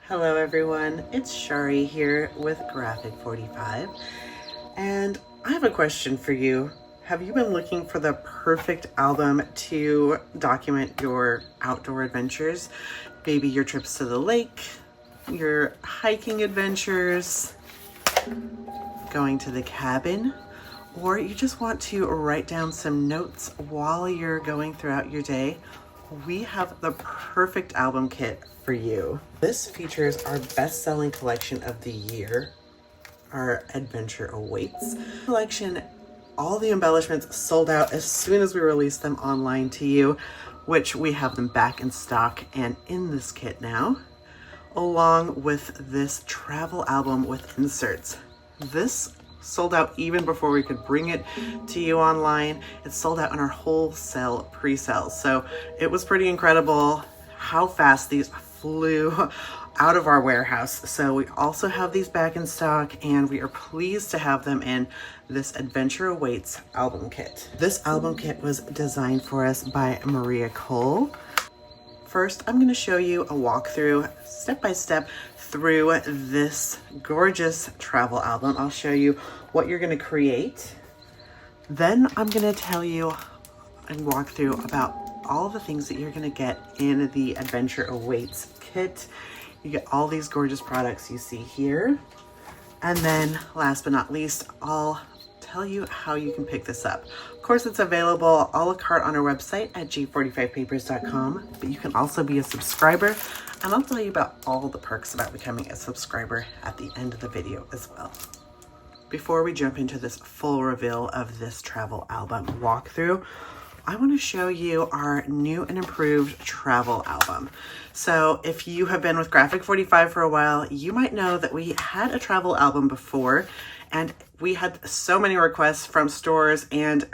Hello everyone, it's Charee here with Graphic 45, and I have a question for you. Have you been looking for the perfect album to document your outdoor adventures? Maybe your trips to the lake, your hiking adventures, going to the cabin, or you just want to write down some notes while you're going throughout your day. We have the perfect album kit for you. This features our best-selling collection of the year, Our Adventure Awaits collection. All the embellishments sold out as soon as we released them online to you, which we have them back in stock and in this kit now, along with this travel album with inserts. This sold out even before we could bring it to you online. It sold out in our wholesale pre-sales. So it was pretty incredible how fast these flew out of our warehouse. So we also have these back in stock, and we are pleased to have them in this Adventure Awaits album kit. This album kit was designed for us by Maria Cole. First, I'm going to show you a walkthrough step by step through this gorgeous travel album. I'll show you what you're going to create. Then I'm going to tell you and walk through about all the things that you're going to get in the Adventure Awaits kit. You get all these gorgeous products you see here. And then last but not least, I'll tell you how you can pick this up. Of course, it's available a la carte on our website at g45papers.com, but you can also be a subscriber, and I'll tell you about all the perks about becoming a subscriber at the end of the video as well. Before we jump into this full reveal of this travel album walkthrough, I want to show you our new and improved travel album. So if you have been with Graphic 45 for a while, you might know that we had a travel album before, and we had so many requests from stores and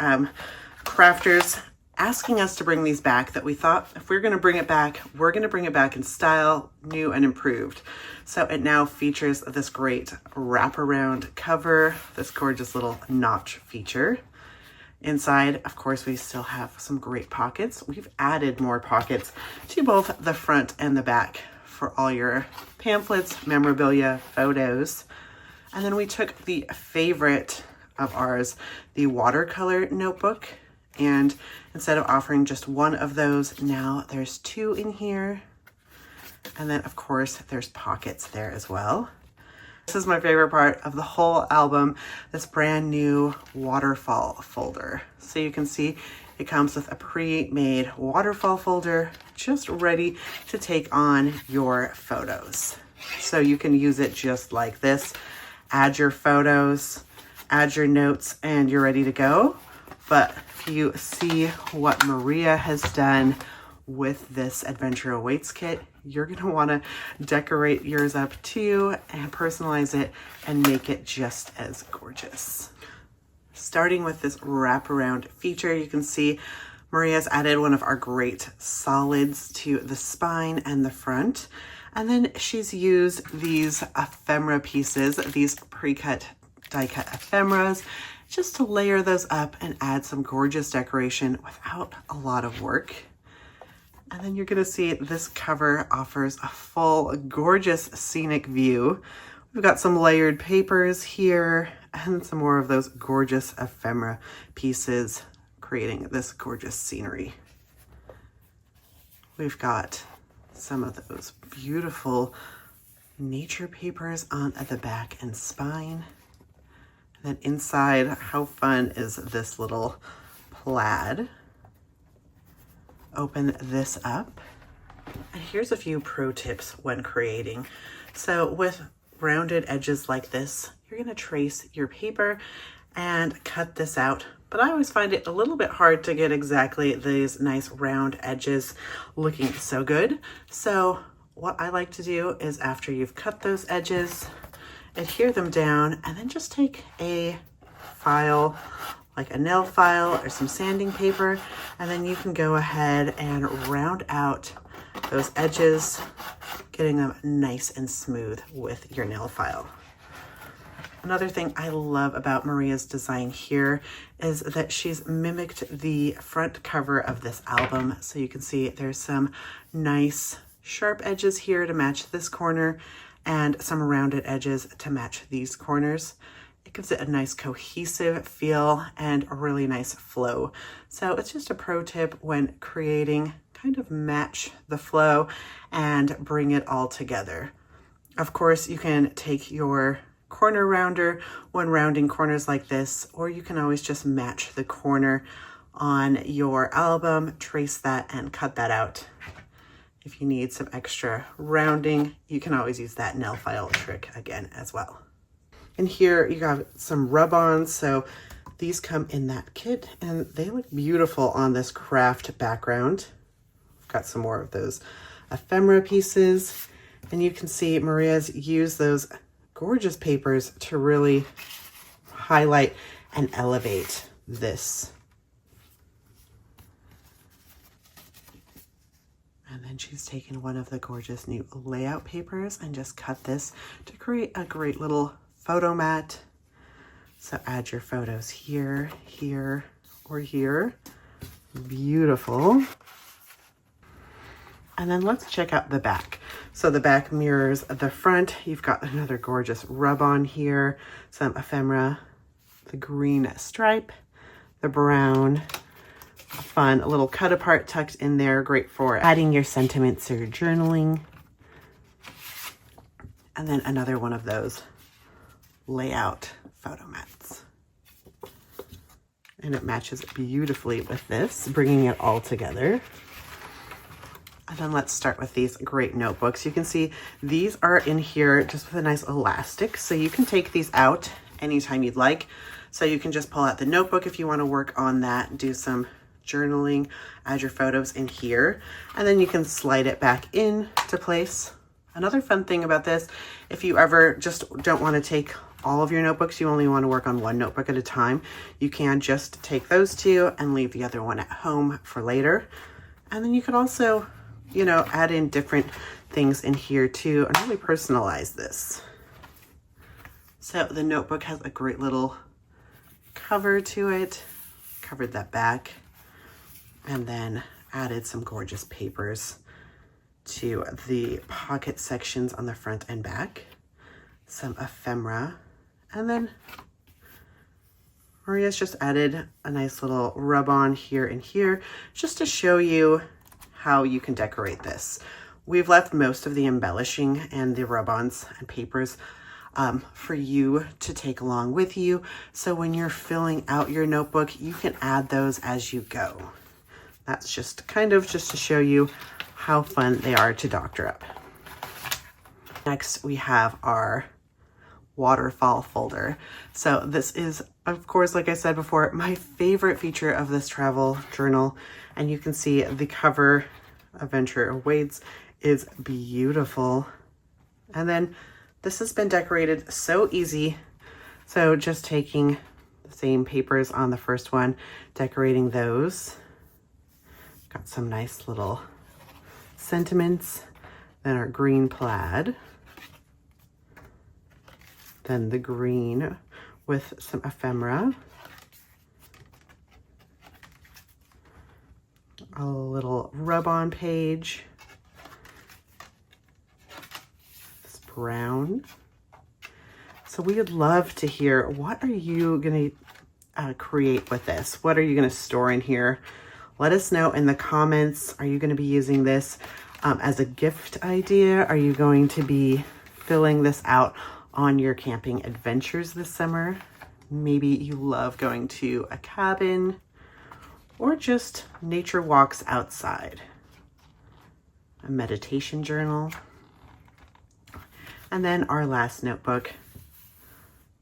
crafters asking us to bring these back that we thought if we're going to bring it back, we're going to bring it back in style, new and improved. So it now features this great wraparound cover, this gorgeous little notch feature. Inside, of course, we still have some great pockets. We've added more pockets to both the front and the back for all your pamphlets, memorabilia, photos. And then we took the favorite of ours, the watercolor notebook, and instead of offering just one of those, now there's two in here. And then, of course, there's pockets there as well. This is my favorite part of the whole album, this brand new Waterfall folder. So you can see it comes with a pre-made waterfall folder just ready to take on your photos. So you can use it just like this, add your photos, add your notes, and you're ready to go. But if you see what Maria has done with this Adventure Awaits kit, you're going to want to decorate yours up too and personalize it and make it just as gorgeous. Starting with this wraparound feature, you can see Maria's added one of our great solids to the spine and the front. And then she's used these ephemera pieces, these pre-cut, die-cut ephemeras, just to layer those up and add some gorgeous decoration without a lot of work. And then you're going to see this cover offers a full, gorgeous scenic view. We've got some layered papers here and some more of those gorgeous ephemera pieces creating this gorgeous scenery. We've got some of those beautiful nature papers on at the back and spine. And then inside, how fun is this little plaid? Open this up, and here's a few pro tips when creating. So with rounded edges like this, you're going to trace your paper and cut this out, but I always find it a little bit hard to get exactly these nice round edges looking so good. So what I like to do is, after you've cut those edges, adhere them down, and then just take a file, like a nail file or some sanding paper, and then you can go ahead and round out those edges, getting them nice and smooth with your nail file. Another thing I love about Maria's design here is that she's mimicked the front cover of this album. So you can see there's some nice sharp edges here to match this corner and some rounded edges to match these corners. It gives it a nice cohesive feel and a really nice flow. So it's just a pro tip when creating, kind of match the flow and bring it all together. Of course, you can take your corner rounder when rounding corners like this, or you can always just match the corner on your album, trace that and cut that out. If you need some extra rounding, you can always use that nail file trick again as well. And here you got some rub-ons. So these come in that kit and they look beautiful on this craft background. Got some more of those ephemera pieces, and you can see Maria's used those gorgeous papers to really highlight and elevate this. And then she's taken one of the gorgeous new layout papers and just cut this to create a great little photo mat. So add your photos here, here, or here. Beautiful. And then let's check out the back. So the back mirrors the front. You've got another gorgeous rub-on here, some ephemera, the green stripe, the brown, a fun little cut apart tucked in there, great for adding your sentiments or journaling. And then another one of those layout photo mats. And it matches beautifully with this, bringing it all together. And then let's start with these great notebooks. You can see these are in here just with a nice elastic, so you can take these out anytime you'd like. So you can just pull out the notebook if you want to work on that, do some journaling, add your photos in here, and then you can slide it back into place. Another fun thing about this, if you ever just don't want to take all of your notebooks, you only want to work on one notebook at a time, you can just take those two and leave the other one at home for later. And then you could also, you know, add in different things in here too and really personalize this. So the notebook has a great little cover to it, covered that back, and then added some gorgeous papers to the pocket sections on the front and back, some ephemera, and then Maria's just added a nice little rub-on here and here just to show you how you can decorate this. We've left most of the embellishing and the rub-ons and papers for you to take along with you. So when you're filling out your notebook, you can add those as you go. That's just kind of just to show you how fun they are to doctor up. Next, we have our Waterfall folder. So this is, of course, like I said before, my favorite feature of this travel journal. And you can see the cover, Adventure Awaits, is beautiful. And then this has been decorated so easy. So just taking the same papers on the first one, decorating those. Got some nice little sentiments. Then our green plaid. Then the green with some ephemera. A little rub-on page. This brown. So we would love to hear, what are you going to create with this? What are you going to store in here? Let us know in the comments. Are you going to be using this as a gift idea? Are you going to be filling this out on your camping adventures this summer? Maybe you love going to a cabin or just nature walks outside. A meditation journal. And then our last notebook,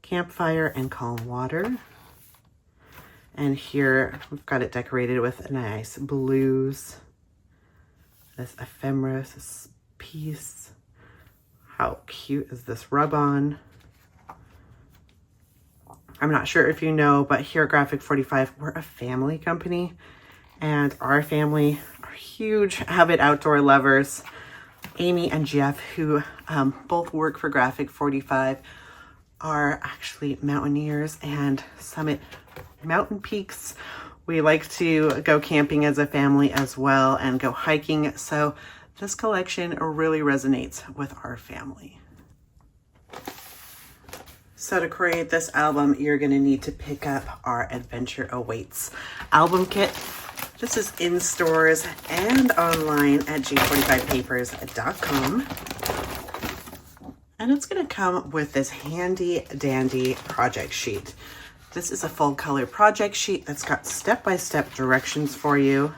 campfire and calm water. And here we've got it decorated with nice blues. This ephemera, this piece. How cute is this rub-on? I'm not sure if you know, but here at Graphic 45, we're a family company, and our family are huge avid outdoor lovers. Amy and Jeff, who both work for Graphic 45, are actually mountaineers and summit mountain peaks. We like to go camping as a family as well and go hiking. So this collection really resonates with our family. So to create this album, you're going to need to pick up our Adventure Awaits album kit. This is in stores and online at g45papers.com. And it's going to come with this handy dandy project sheet. This is a full color project sheet that's got step-by-step directions for you.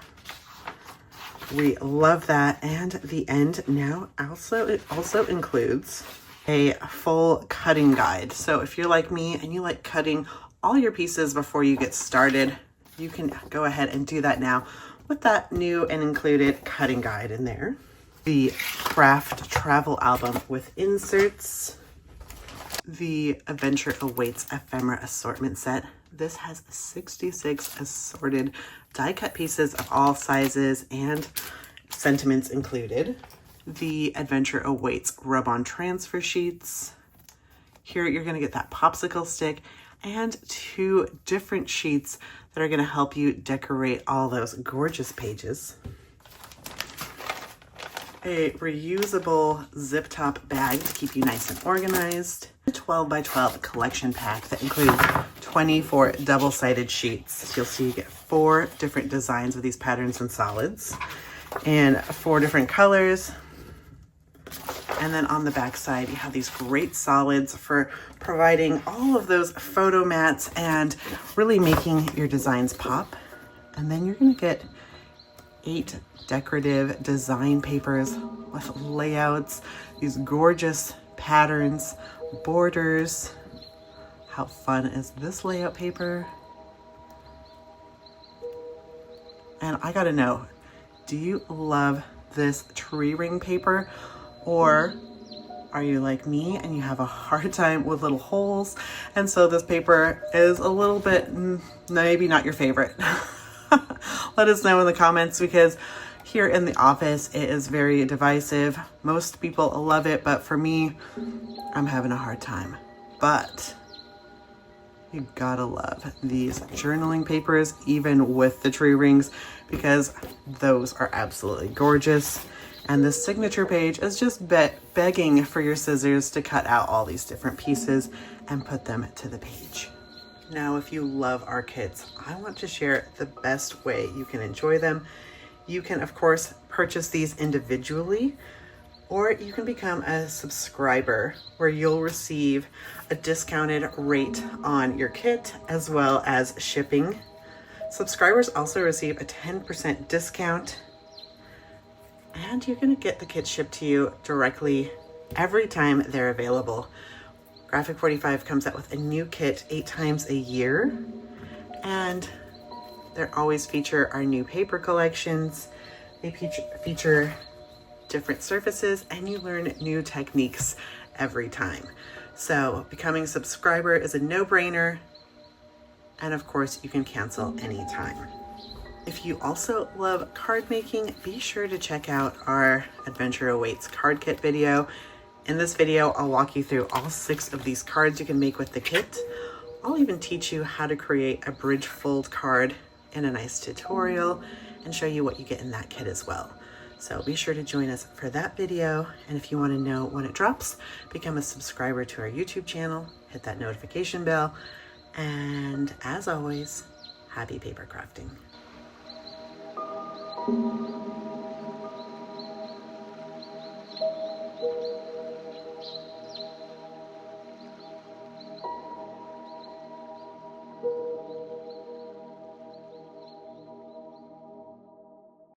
We love that. And the end now it also includes a full cutting guide. So if you're like me and you like cutting all your pieces before you get started, you can go ahead and do that now with that new and included cutting guide in there. The craft travel album with inserts. The Adventure Awaits ephemera assortment set. This has 66 assorted die cut pieces of all sizes and sentiments included. The Adventure Awaits rub-on transfer sheets. Here you're going to get that popsicle stick and 2 different sheets that are going to help you decorate all those gorgeous pages. A reusable zip top bag to keep you nice and organized. A 12 by 12 collection pack that includes 24 double-sided sheets. You'll see you get 4 different designs of these patterns and solids and 4 different colors. And then on the back side, you have these great solids for providing all of those photo mats and really making your designs pop. And then you're going to get 8 decorative design papers with layouts, these gorgeous patterns, borders. How fun is this layout paper? And I gotta know, do you love this tree ring paper? Or are you like me and you have a hard time with little holes? And so this paper is a little bit, maybe not your favorite. Let us know in the comments, because here in the office, it is very divisive. Most people love it, but for me, I'm having a hard time. But you gotta love these journaling papers, even with the tree rings, because those are absolutely gorgeous. And the signature page is just begging for your scissors to cut out all these different pieces and put them to the page. Now, if you love our kits, I want to share the best way you can enjoy them. You can, of course, purchase these individually, or you can become a subscriber where you'll receive a discounted rate on your kit as well as shipping. Subscribers also receive a 10% discount. And you're going to get the kit shipped to you directly every time they're available. Graphic 45 comes out with a new kit 8 times a year, and they always feature our new paper collections. They feature different surfaces, and you learn new techniques every time. So becoming a subscriber is a no-brainer, and of course you can cancel anytime. If you also love card making, be sure to check out our Adventure Awaits card kit video. In this video, I'll walk you through all 6 of these cards you can make with the kit. I'll even teach you how to create a bridge fold card in a nice tutorial and show you what you get in that kit as well. So be sure to join us for that video. And if you want to know when it drops, become a subscriber to our YouTube channel, hit that notification bell. And as always, happy paper crafting.